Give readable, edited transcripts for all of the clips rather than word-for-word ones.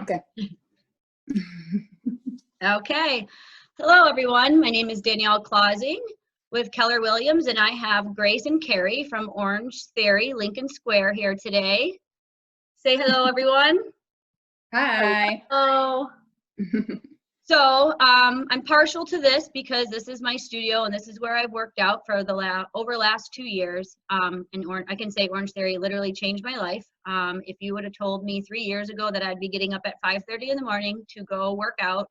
Okay. Okay. Hello, everyone. My name is Danielle Clausing with Keller Williams, and I have Grace and Carrie from Orange Theory, Lincoln Square here today. Say hello, everyone. Hi. Hello. So I'm partial to this because this is my studio and this is where I've worked out for the last 2 years. And I can say Orange Theory literally changed my life. If you would have told me 3 years ago that I'd be getting up at 5:30 in the morning to go work out,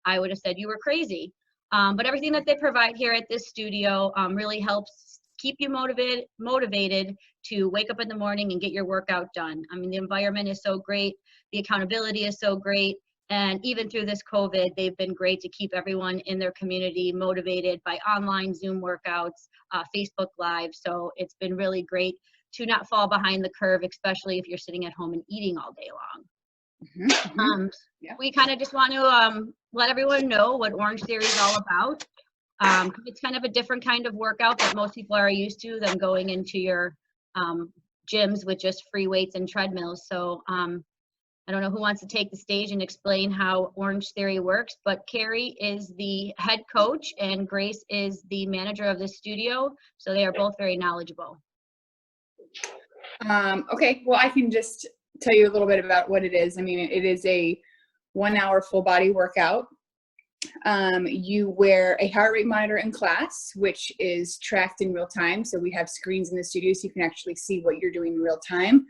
I would have said you were crazy. But everything that they provide here at this studio really helps keep you motivated to wake up in the morning and get your workout done. I mean, the environment is so great. The accountability is so great. And even through this COVID, they've been great to keep everyone in their community motivated by online Zoom workouts, Facebook Live. So it's been really great to not fall behind the curve, especially if you're sitting at home and eating all day long. Yeah. We kind of just want to let everyone know what Orange Theory is all about. It's kind of a different kind of workout that most people are used to than going into your gyms with just free weights and treadmills. So I don't know who wants to take the stage and explain how Orange Theory works, but Carrie is the head coach and Grace is the manager of the studio. So they are both very knowledgeable. Okay, well, I can just tell you a little bit about what it is. I mean, it is a 1 hour full body workout. You wear a heart rate monitor in class, which is tracked in real time. So we have screens in the studio so you can actually see what you're doing in real time.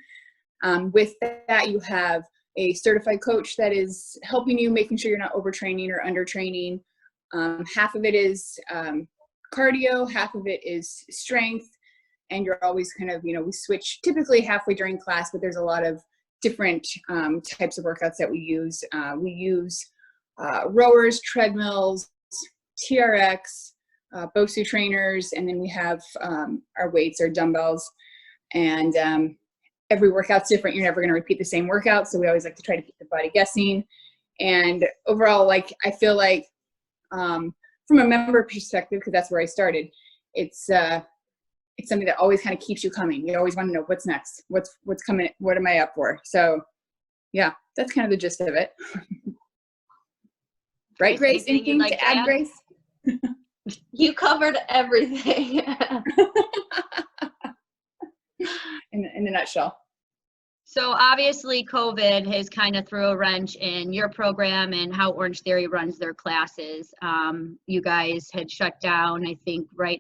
With that, you have a certified coach that is helping you, making sure you're not overtraining or undertraining. Half of it is cardio, half of it is strength, and you're always kind of, we switch typically halfway during class, but there's a lot of different types of workouts that we use. We use rowers, treadmills, TRX, BOSU trainers, and then we have our weights, our dumbbells, and every workout's different. You're never going to repeat the same workout, so we always like to try to keep the body guessing. And overall, I feel like from a member perspective, because that's where I started, it's something that always kind of keeps you coming. You always want to know what's next, what's coming, what am I up for? So yeah, that's kind of the gist of it. Right, Grace? Anything to add, Grace? You covered everything. In a nutshell. So obviously COVID has kind of threw a wrench in your program and how Orange Theory runs their classes. You guys had shut down, I think, right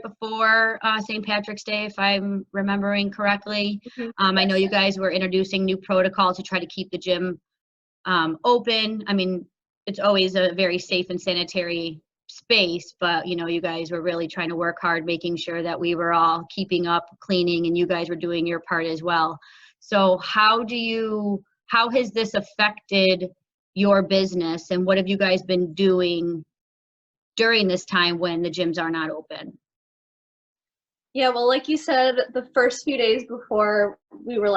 before St. Patrick's Day, if I'm remembering correctly. I know you guys were introducing new protocols to try to keep the gym open. I mean, it's always a very safe and sanitary space, but you guys were really trying to work hard, making sure that we were all keeping up, cleaning, and you guys were doing your part as well. So how has this affected your business, and what have you guys been doing during this time when the gyms are not open? Yeah, well, like you said, the first few days before we were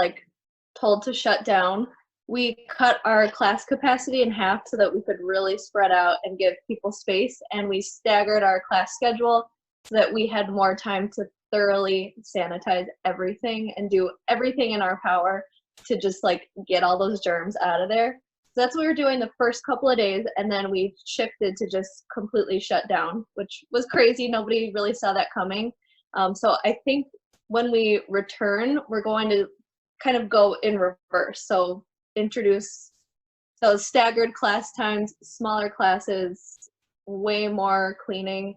told to shut down, we cut our class capacity in half so that we could really spread out and give people space, and we staggered our class schedule so that we had more time to thoroughly sanitize everything and do everything in our power to just get all those germs out of there. So that's what we were doing the first couple of days, and then we shifted to just completely shut down, which was crazy. Nobody really saw that coming. So I think when we return, we're going to kind of go in reverse. So introduce those staggered class times, smaller classes, way more cleaning.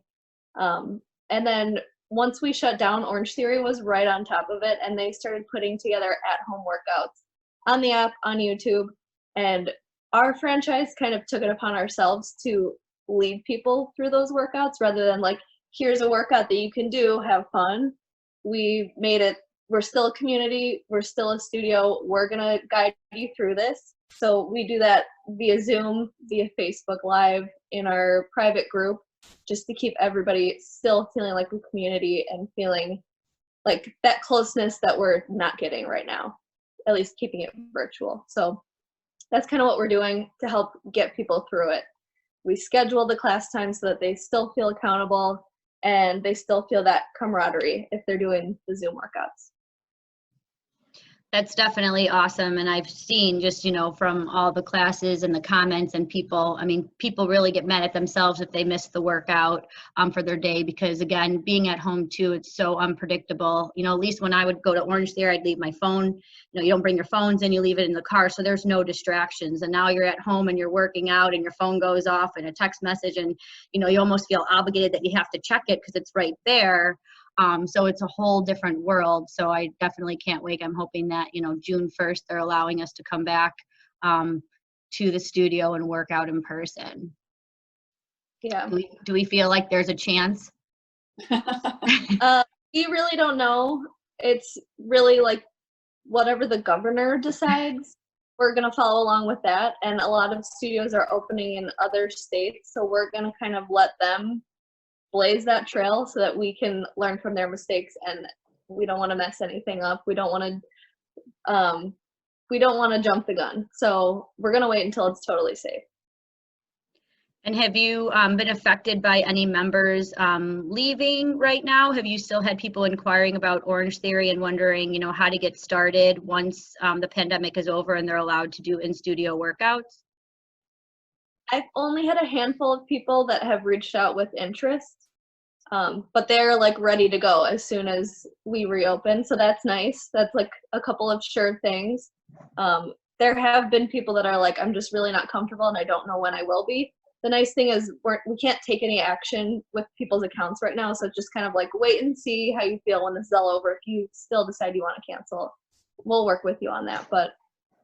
And then once we shut down, Orange Theory was right on top of it, and they started putting together at-home workouts on the app, on YouTube. And our franchise kind of took it upon ourselves to lead people through those workouts rather than here's a workout that you can do, have fun. We made it, we're still a community, we're still a studio, we're gonna guide you through this. So we do that via Zoom, via Facebook Live, in our private group, just to keep everybody still feeling like a community and feeling like that closeness that we're not getting right now, at least keeping it virtual. So that's kind of what we're doing to help get people through it. We schedule the class time so that they still feel accountable and they still feel that camaraderie if they're doing the Zoom workouts. That's definitely awesome. And I've seen just, from all the classes and the comments and people, I mean, people really get mad at themselves if they miss the workout for their day, because again, being at home too, it's so unpredictable. At least when I would go to Orange Theory, I'd leave my phone. You don't bring your phones in, you leave it in the car. So there's no distractions. And now you're at home and you're working out and your phone goes off and a text message, and, you almost feel obligated that you have to check it because it's right there. So it's a whole different world. So I definitely can't wait. I'm hoping that, June 1st, they're allowing us to come back to the studio and work out in person. Yeah. Do we feel like there's a chance? We really don't know. It's really like whatever the governor decides, we're going to follow along with that. And a lot of studios are opening in other states. So we're going to kind of let them blaze that trail so that we can learn from their mistakes, and we don't want to mess anything up. We don't want to jump the gun. So we're going to wait until it's totally safe. And have you been affected by any members leaving right now? Have you still had people inquiring about Orange Theory and wondering, how to get started once the pandemic is over and they're allowed to do in-studio workouts? I've only had a handful of people that have reached out with interest, but they're like ready to go as soon as we reopen. So that's nice. That's like a couple of sure things. There have been people that are like, I'm just really not comfortable and I don't know when I will be. The nice thing is we can't take any action with people's accounts right now. So it's just kind of like wait and see how you feel when this is all over. If you still decide you want to cancel, we'll work with you on that. But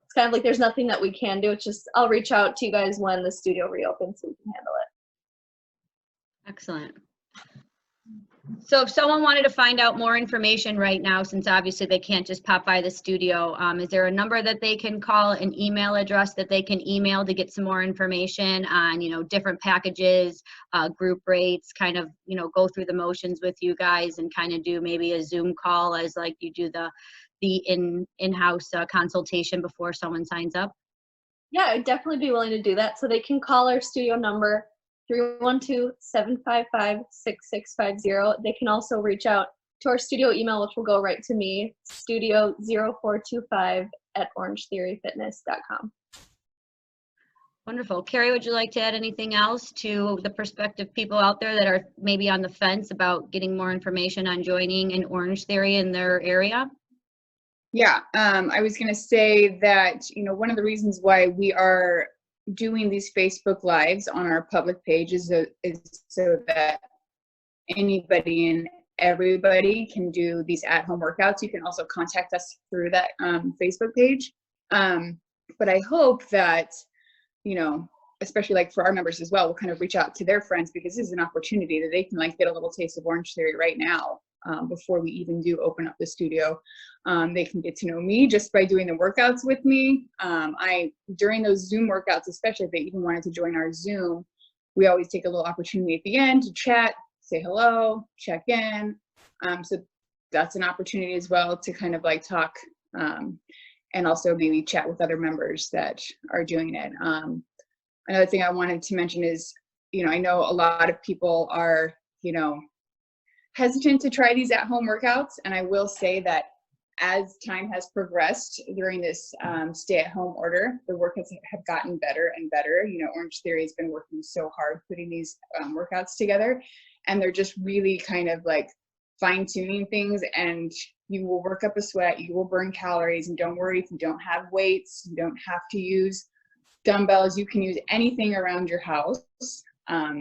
it's kind of like there's nothing that we can do. It's just I'll reach out to you guys when the studio reopens so we can handle it. Excellent. So if someone wanted to find out more information right now, since obviously they can't just pop by the studio, is there a number that they can call, an email address that they can email to get some more information on, different packages, group rates, kind of, go through the motions with you guys and kind of do maybe a Zoom call as like you do the in-house consultation before someone signs up? Yeah, I'd definitely be willing to do that. So they can call our studio number 312-755-6650. They can also reach out to our studio email, which will go right to me, studio0425@orangetheoryfitness.com. Wonderful. Carrie, would you like to add anything else to the prospective people out there that are maybe on the fence about getting more information on joining an Orange Theory in their area? Yeah, I was going to say that, one of the reasons why we are doing these Facebook Lives on our public page is so that anybody and everybody can do these at-home workouts. You can also contact us through that Facebook page. But I hope that, especially like for our members as well, we'll kind of reach out to their friends, because this is an opportunity that they can like get a little taste of Orange Theory right now. Before we even do open up the studio, they can get to know me just by doing the workouts with me. During those Zoom workouts, especially if they even wanted to join our Zoom, we always take a little opportunity at the end to chat, say hello, check in. So that's an opportunity as well to kind of like talk and also maybe chat with other members that are doing it. Another thing I wanted to mention is, I know a lot of people are, hesitant to try these at-home workouts, and I will say that as time has progressed during this stay-at-home order, the workouts have gotten better and better. Orange Theory has been working so hard putting these workouts together, and they're just really kind of like fine-tuning things, and you will work up a sweat, you will burn calories, and don't worry if you don't have weights, you don't have to use dumbbells, you can use anything around your house. I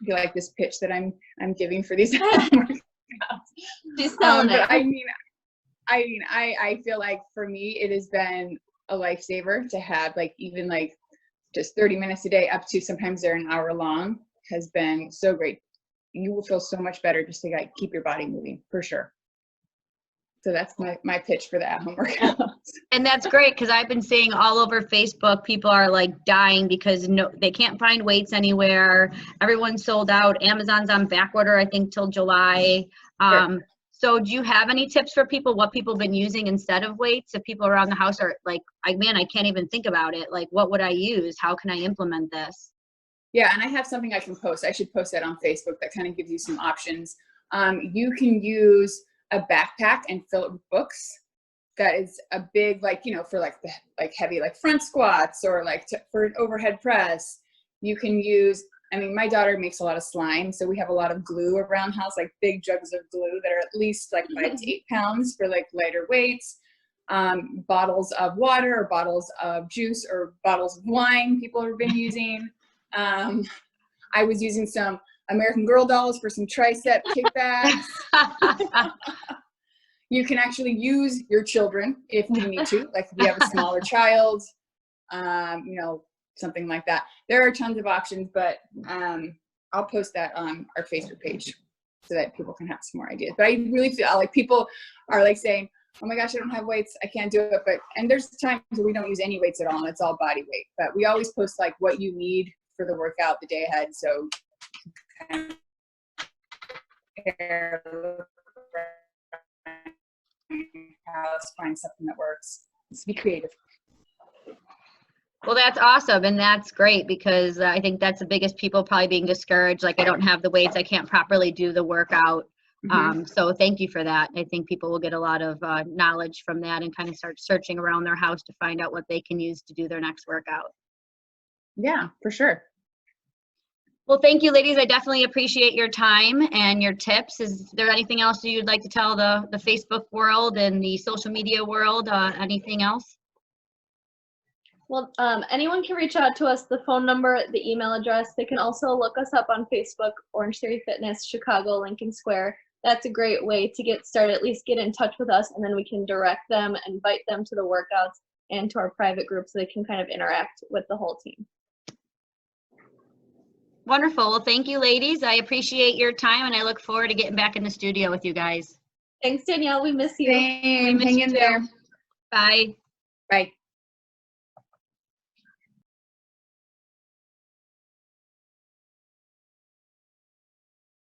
feel like this pitch that I'm giving for these workouts. She's selling it. But I feel like for me it has been a lifesaver to have like even like just 30 minutes a day up to sometimes they're an hour long has been so great. You will feel so much better just to like keep your body moving for sure. So that's my pitch for the at-home workouts. And that's great, because I've been seeing all over Facebook, people are like dying because they can't find weights anywhere. Everyone's sold out. Amazon's on back order, I think, till July. Sure. So do you have any tips for people, what people have been using instead of weights? If people around the house are like, I can't even think about it. Like, what would I use? How can I implement this? Yeah, and I have something I can post. I should post that on Facebook that kind of gives you some options. You can use a backpack and fill it with books. that is a big, like, you know, for like the like heavy like front squats or like for an overhead press. You can use, I mean, my daughter makes a lot of slime, so we have a lot of glue around house, like big jugs of glue that are at least like 5 to 8 pounds for like lighter weights. Bottles of water or bottles of juice or bottles of wine people have been using. I was using some American Girl dolls for some tricep kickbacks. You can actually use your children if you need to, like if you have a smaller child, you know, something like that. There are tons of options, but I'll post that on our Facebook page so that people can have some more ideas. But I really feel like people are like saying, oh my gosh, I don't have weights, I can't do it. But, and there's times where we don't use any weights at all and it's all body weight. But we always post like what you need for the workout the day ahead. So find something that works. Just be creative. Well, that's awesome, and that's great because I think that's the biggest people probably being discouraged. Like, I don't have the weights, I can't properly do the workout. So thank you for that. I think people will get a lot of knowledge from that and kind of start searching around their house to find out what they can use to do their next workout. Yeah, for sure. Well, thank you, ladies. I definitely appreciate your time and your tips. Is there anything else you'd like to tell the Facebook world and the social media world? Anything else? Well, anyone can reach out to us, the phone number, the email address. They can also look us up on Facebook, Orange Theory Fitness, Chicago, Lincoln Square. That's a great way to get started, at least get in touch with us, and then we can direct them, invite them to the workouts and to our private group so they can kind of interact with the whole team. Wonderful. Well, thank you, ladies. I appreciate your time, and I look forward to getting back in the studio with you guys. Thanks, Danielle. We miss you. Same. Hang in there. Bye. Bye.